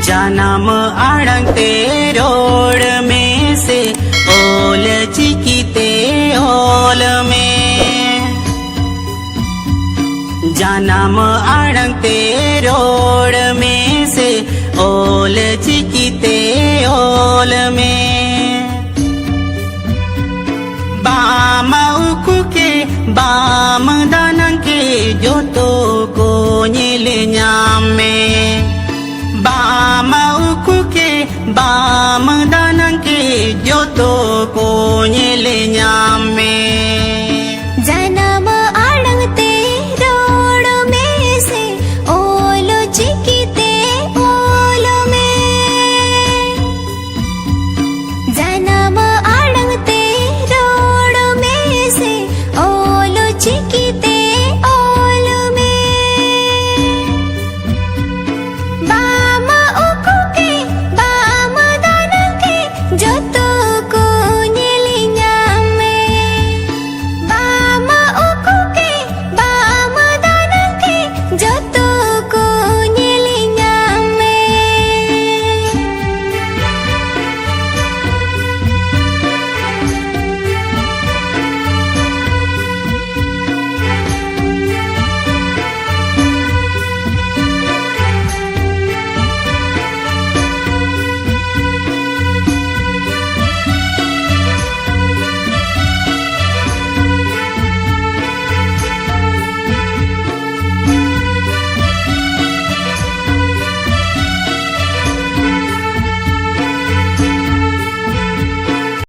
जन्म आड़ंगते रोड में से ओल चिकीते ओल में। जन्म आड़ंगते रोड में से ओल चिकीते ओल में। बाम उकु के बाम दानंग के जो तो को नीले न्यामे। बाम उकु के बाम दानंग के जो तो को नीले न्यामे।